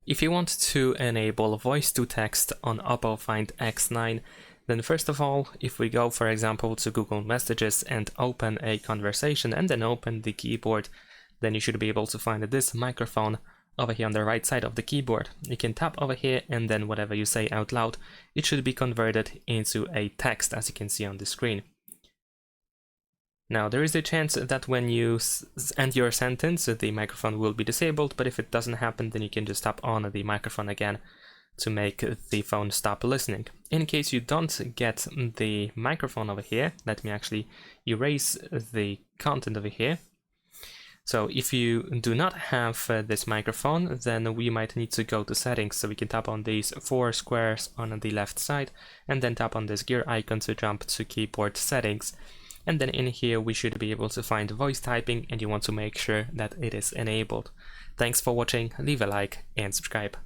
If you want to enable voice to text on OPPO Find X9, then first of all, if we go for example to Google Messages and open a conversation and then open the keyboard, then you should be able to find this microphone over here on the right side of the keyboard. You can tap over here and then whatever you say out loud, it should be converted into a text, as you can see on the screen. Now, there is a chance that when you end your sentence, the microphone will be disabled, but if it doesn't happen, then you can just tap on the microphone again to make the phone stop listening. In case you don't get the microphone over here, let me actually erase the content over here. So if you do not have this microphone, then we might need to go to settings. So we can tap on these 4 squares on the left side and then tap on this gear icon to jump to keyboard settings. And then in here we should be able to find voice typing, and you want to make sure that it is enabled. Thanks for watching, leave a like and subscribe.